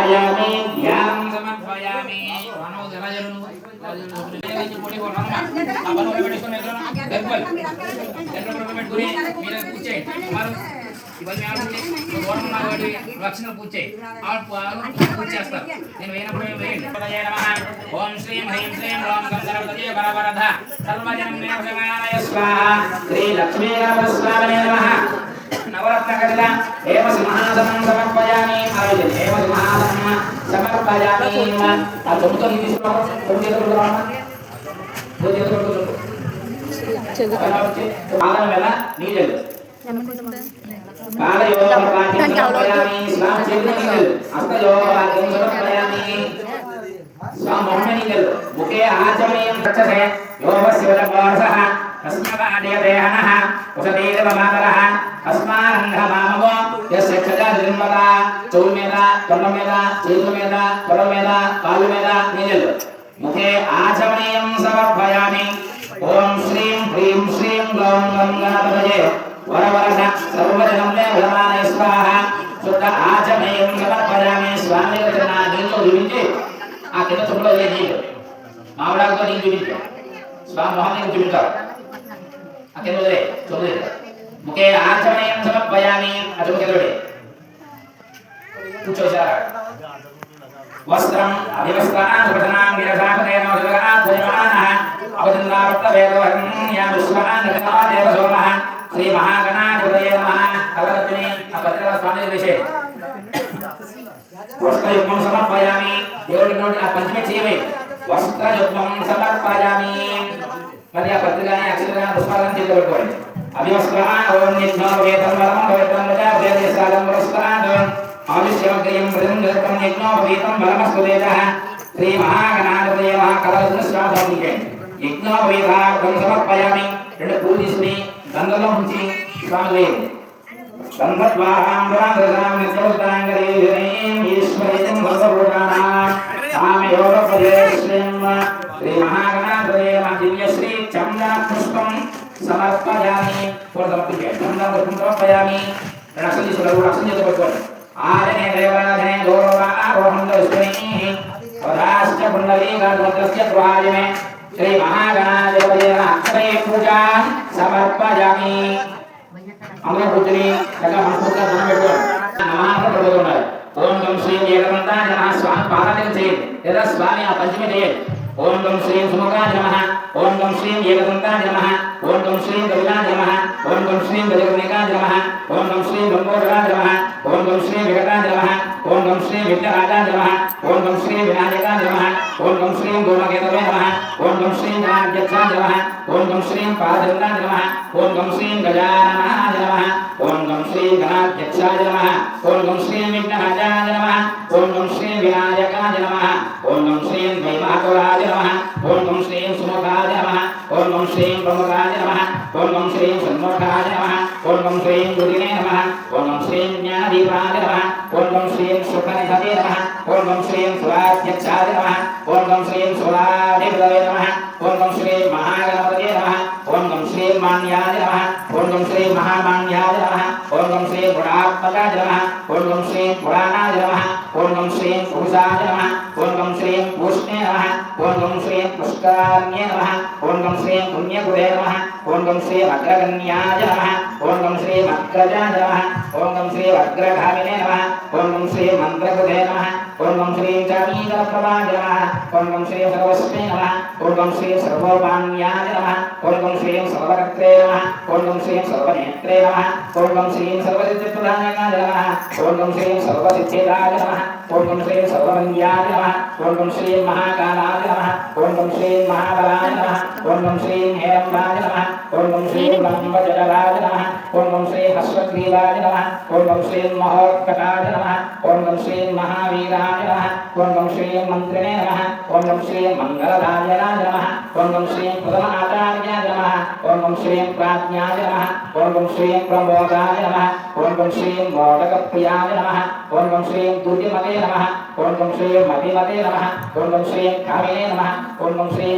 समर्पयामि ध्यानं समर्पयामि लक्षण पूछे पूछेस्तर ओम श्री ह्रीं श्रीं ओम गंधर्वतये वरवरध सर्वजनं मे भगवानाय स्वाहा श्री लक्ष्मी गणपस्वामिने नमः नवरत्न कटिल एव सिंहासनं समर्पयामि आयुध एव सिंहासनं समर्पयामि अचुतो निदिष्टो आदम वेला नीजल कालयोगवाक्यं समर्पयामि स्वाम चेतनीजल हस्तयोगवाक्यं समर्पयामि स्वाम मोहनीजल मुखे आचमनीयं रक्षसे योगस्यवदवासः अस्मदादेवदेहनः उषदेवमातरः अस्मारन्धमामवो यस्य क्षजनिर्मला चौल మీద తొండ మీద చేతుల మీద పొడ మీద కాళ్ళు మీద నీజల్ मुखे आचमनीयं समर्पयामि ओम श्रीं ह्रीं श्रीं ग्लौं गं गणपतये वरवरद सर्वजनं मे भगवानाय स्वाहा शुद्ध आचमनीयं समर्पयामि स्वामी रचना దీంతో చూపించి ఆ కింద చుట్టూ వేసి మామిడాకుతో దీన్ని చూపించు స్వామి మొహాన్ని చూపించారు ఆ కింద వదిలే చూడండి ముఖే ఆచమనీయం సమర్పయామి అటు కిందోడి కూర్చోసారా वस्त्रं अभिवस्त्रान् सुभटनां गिरसापदेन सुभगात् भजमानः अवदन्दावर्तवेदवर्ण्या विश्वान् नगनादेव सोमः श्री महागणाधिपतये नमः कलरत्ने अभद्रस्वामी विषे वस्त्रयुग्मं समर्पयामि దేవుడి నుండి ఆ పంచమి చేయవే వస్త్రయుగ్మం సమర్పయామి మరి ఆ పత్రికని అక్షరాన్ని పుష్పాలను చేతులుకోండి అభివస్త్రాన్ ఓం నిజ్ఞో వేదం వరం పవిత్రం వజా వేదసాలం వస్త్రాన్ आयुष्यमग्रियं मृदंगरकं यज्ञोपवीतं बलमस्वदेतः श्री महागणाधिपतये महाकलरत्नस्वामिके यज्ञोपवीतार्थं समर्पयामि రెండు పూలు తీసుకుని గంగలో ఉంచి స్వామికి గంధద్వారాం పురాంతరసాం నిత్యోత్తాంగరీం ఈశ్వరీం సర్వభూతానాం సామయోగపదేశ్రీం శ్రీ మహాగణాధిపతये దివ్యశ్రీ చందన పుష్పం సమర్పయామి పూల సమర్పించండి చందన పుష్పం సమర్పయామి రక్షణ తీసుకున్నారు రక్షణ చేసుకోవాలి आरणे देवराधने गौरवा आरोहं दर्शनीः वराश्च कुण्डलीकार्मुद्रस्य द्वारिमे श्री महागणाधिपतये अक्षरे पूजां समर्पयामि अमृतपुत्री तथा मनपुत्र धनमेको नमः प्रबोधनाय ओम गं श्री एकदन्ताय नमः स्वामी पारायण चेत् यदा स्वामी आ पंचमी चेत् ओम गं श्री सुमुखाय नमः ओम गं श्री एकदन्ताय नमः ओम गं श्री कपिलाय नमः ओम गं श्री गजकर्णिकाय नमः ओम गं श्री लंबोदराय नमः ओम गं श्री विकटाय नमः ओम गं श्री विघ्नराजाय नमः ओम गं श्री विनायकाय नमः ओम गं श्री गोमकेतवे नमः ओम गं श्री गणाध्यक्षाय नमः ओम गं श्री पादचन्द्राय नमः ओम गं श्री गजाननाय नमः ओम गं श्री गणाध्यक्षाय नमः ओम गं श्री विघ्नराजाय नमः ओम गं श्री विनायकाय नमः ओम गं श्री वैमहतोराय नमः ओम गं श्री सुमुखाय नमः ओम गं श्री प्रमुखाय नमः ओम गं श्री सन्मुखाय नमः ओम गं श्री गुरुने नमः ओम गं श्री ज्ञानदीपाय नमः ओम गं श्री सुखनिधये नमः ओम गं श्री सुराध्यक्षाय नमः ओम गं श्री सुराधिपतये नमः ओम गं श्री महागणपतये नमः ओम गं श्री मान्याय नमः ओम गं श्री महामान्याय नमः ओम गं श्री गुणात्मकाय नमः ओम गं श्री पुराणाय नमः ओम गं श्री पुरुषाय नमः ओम गं श्री पुष्णे नमः ओम गं श्री पुष्कराण्ये नमः ओम गं श्री पुण्यकुले नमः ओम गं श्री अग्रगण्याय नमः ओम गं श्री अग्रजाय नमः ओम गं श्री अग्रगामिने नमः ओम गं श्री मन्त्रकुले नमः ओम गं श्री चामीकरप्रभाय नमः ओम गं श्री सर्वस्मै नमः ओम गं श्री सर्वोपान्याय नमः ओम गं श्री सर्वकर्त्रे नमः ओम गं श्री सर्वनेत्रे नमः ओम गं श्री सर्वसिद्धिप्रदाय नमः ओम गं श्री सर्वसिद्धिदाय नमः ओम गं श्री सर्वमङ्गलाय नमः ओम गं श्री महाकालाय नमः ओम गं श्री महाबलाय नमः ओम गं श्री हेरम्बाय नमः ओम गं श्री ब्रह्मजलाय नमः ओम गं श्री हस्वग्रीवाय नमः ओम गं श्री महोत्कटाय नमः ओम गं श्री महावीराय नमः ओम गं श्री मन्त्रिणे नमः ओम गं श्री मङ्गलदाय नमः ओम गं श्री प्रथमाचार्याय नमः ओम गं श्री प्राज्ञाय नमः ओम गं श्री प्रमोदाय नमः ओम गं श्री मोदकप्रियाय नमः ओम गं श्री दुर्यमते नमः ओम गं श्री मतिमते नमः ओम गं श्री कामिने नमः ओम गं श्री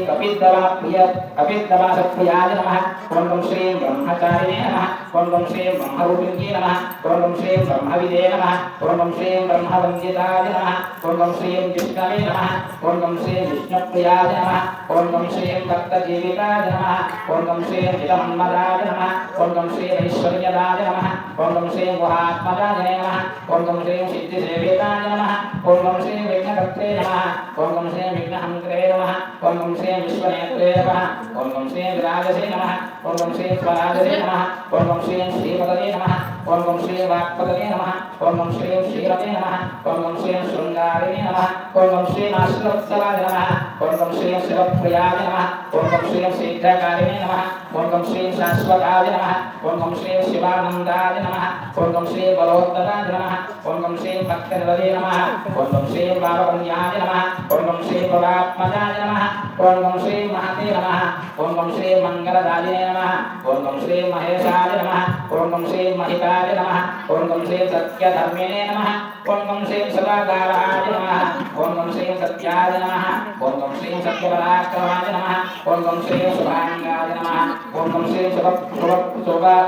कपित्तवाप्रियाय नमः ओम गं श्री ब्रह्मचारिणे नमः ఓం గం శ్రీం బ్రహ్మరూపిణ్యే నమః ఓం గం శ్రీం బ్రహ్మవిదే నమః ఓం గం శ్రీం బ్రహ్మవందితాయ నమః ఓం గం శ్రీం విష్ణవే నమః ఓం గం శ్రీం విష్ణుప్రియాయ నమః ఓం గం శ్రీం భక్తజీవితాయ నమః ఓం గం శ్రీం చిదమన్మదాయ నమః ఓం గం శ్రీం ఐశ్వర్యదాయ నమః ఓం గం శ్రీం గుహాత్మజాయ నమః ఓం గం శ్రీం సిద్ధిసేవితాయ నమః ఓం గం శ్రీం విఘ్నకర్త్రే నమః ఓం గం శ్రీం విఘ్నహంత్రే నమః ఓం గం శ్రీం విశ్వనేత్రే నమః ఓం గం శ్రీం విరాజసే నమః ఓం గం శ్రీం స్వరాజసే నమః ఓం గం శ్రీం శ్రీపదయే నమః ఓం గం శ్రీం వాక్పదయే నమః ఓం గం శ్రీం శ్రీరతే నమః ఓం గం శ్రీం శృంగారిణే నమః ఓం గం శ్రీం అశ్వత్సవాయ నమః ఓం గం శ్రీం శివప్రియాయ నమః ఓం గం శ్రీం శీఘ్రకారిణే నమః ఓం గం శ్రీం శాశ్వతాయ నమః ఓం గం శ్రీం శివానందాయ నమః ఓం గం శ్రీం బలోత్తరాయ నమః ఓం గం శ్రీం భక్తనిలయే నమః ఓం గం శ్రీం భావకన్యాయ నమః ఓం గం శ్రీం భవాత్మజాయ నమః ఓం గం శ్రీం మహతే నమః ఓం గం శ్రీం మంగళదాయినే నమః ఓం గం శ్రీం మహేశాయ నమః ఓం గం శ్రీం మహితాయ నమః ఓం గం శ్రీం సత్యధర్మిణే నమః ఓం గం శ్రీం సదాకారాయ నమః ఓం గం శ్రీం సత్యాయ నమః ఓం గం శ్రీం సత్యపరాక్రమాయ నమః ఓం గం శ్రీం శుభాంగాయ నమః ఓం గం శ్రీం శుభప్రదంతాయ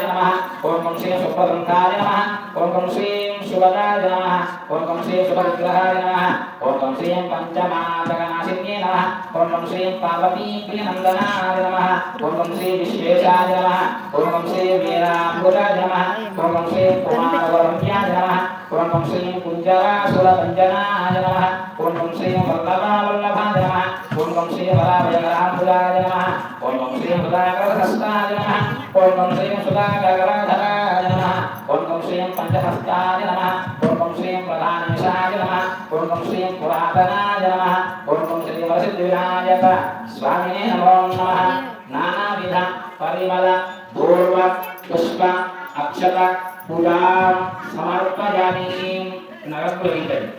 నమః ఓం గం శ్రీం శుభప్రదంతాయ నమః ఓం గం శ్రీం శుభదాయ నమః ఓం గం శ్రీం శుభవిగ్రహాయ నమః ఓం గం శ్రీం పంచమాతకనాశిన్యే నమః ఓం గం శ్రీం పార్వతీప్రియనందనాయ నమః ఓం గం శ్రీం విశ్వేశాయ నమః ఓం గం శ్రీం వీరాంబుజాయ నమః ఓం గం శ్రీం కుమారవరమ్యాయ నమః ఓం గం శ్రీం కుంజరాసురభంజనాయ నమః ఓం గం శ్రీం వల్లభావల్లభాయ నమః ఓం గం శ్రీం వరాభయకరాంబుజాయ నమః ఓం గం శ్రీం సుధాకరహస్తాయ నమః ఓం గం శ్రీం సుధాకరధరాయ నమః ఓం గం శ్రీం పంచహస్తాయ నమః ఓం గం శ్రీం ప్రధానేశాయ నమః ఓం గం శ్రీం పురాతనాయ నమః ఓం గం శ్రీం వరసిద్ధివినాయక స్వామినే నమో నమః నానావిధ పరిమళ పూర్వ పుష్ప అక్షత పూజాం సమర్పయామి. నగస్కులు ఏంటండి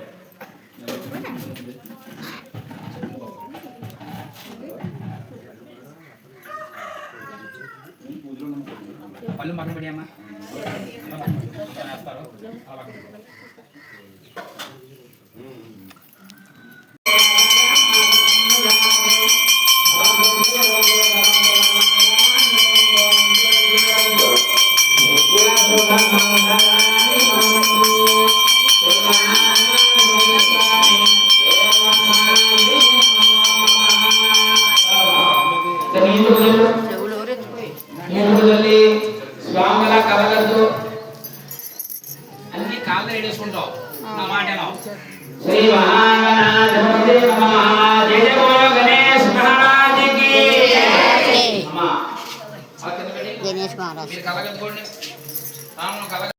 పళ్ళు మరణ పడి అమ్మా స్వాముల కవలదు అన్ని కాళ్ళు ఏడేసుకుంటావు నా మాటేనా శ్రీ మహాగణాధిపతి నమః. జయ జయ బోలో గణేష్ మహారాజ్ కి అమ్మా గణేష్ మహారాజ్ మీరు కలగదుకోండి రామును కలగ